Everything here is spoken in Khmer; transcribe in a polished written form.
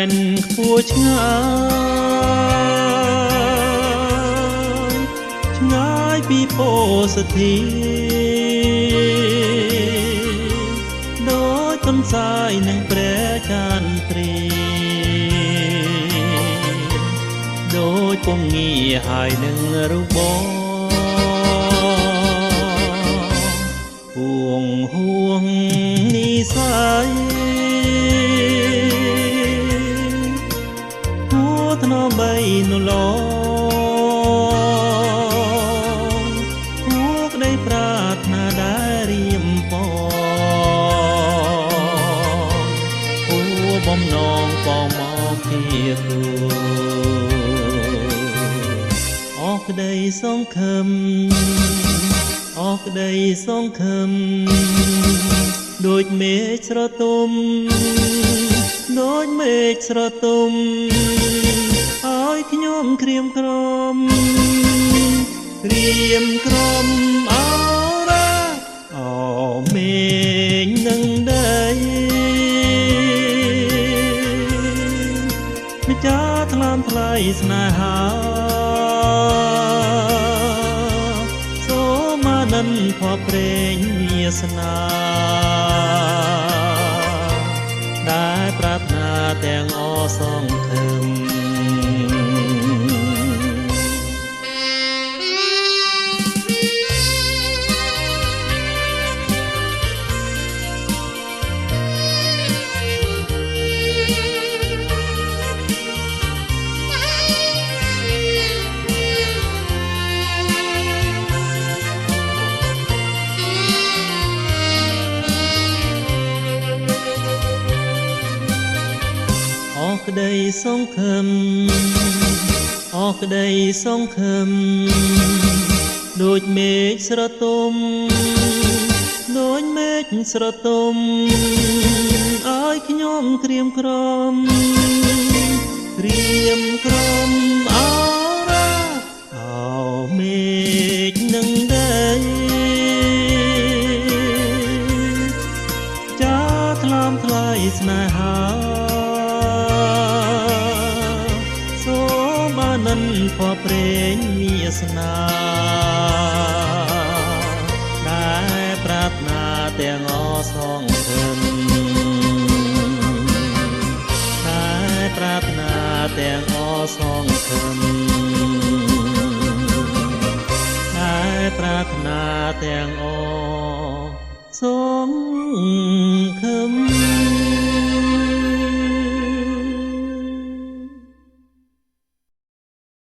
នខ្ពស់ឆ្ងាយឆ្ងាយពីពោសធាដូចទន្សាយនឹងព្រះចន្ទ្រីដូចពងងាហើយនឹងរូបបងពួងហួងនិស័យពួថ្នមបីនុឡងពួក្ដីប្រាថ្នាដែលរៀមពងពួបំណងបងមកជាគូអស់ក្ដីសង្ឃឹមអស់ក្ដីសង្ឃឹមដូចមេឃស្រទុំដូចមេឃស្រទុំឲ្យខ្ញុំក្រៀមក្រំក្រៀមក្រំអរ៉ាអមេឃនឹងដីម្ចាស់ថ្លាមថ្លៃស្នេហាសូមអានន្ទភ័ព្វព្រេងវាសនាដែលប្រាថ្នាទាំងអសង្ឃឹមអស់ក្ដីសង្ឃឹមអស់ក្ដីសង្ឃឹមដូចមេឃស្រទុំដូចមេឃស្រទុំឲ្យខ្ញុំក្រៀមក្រំក្រៀមក្រំអរ៉ាអោមេឃនឹងដីចាថ្លាមថ្លៃស្នេហាអានន្ទភ័ព្វព្រេងវាសនាដែលប្រាថ្នាទាំងអសង្ឃឹមដែលប្រាថ្នាទាំងអសង្ឃឹមដែលប្រាថ្នាទាំងអ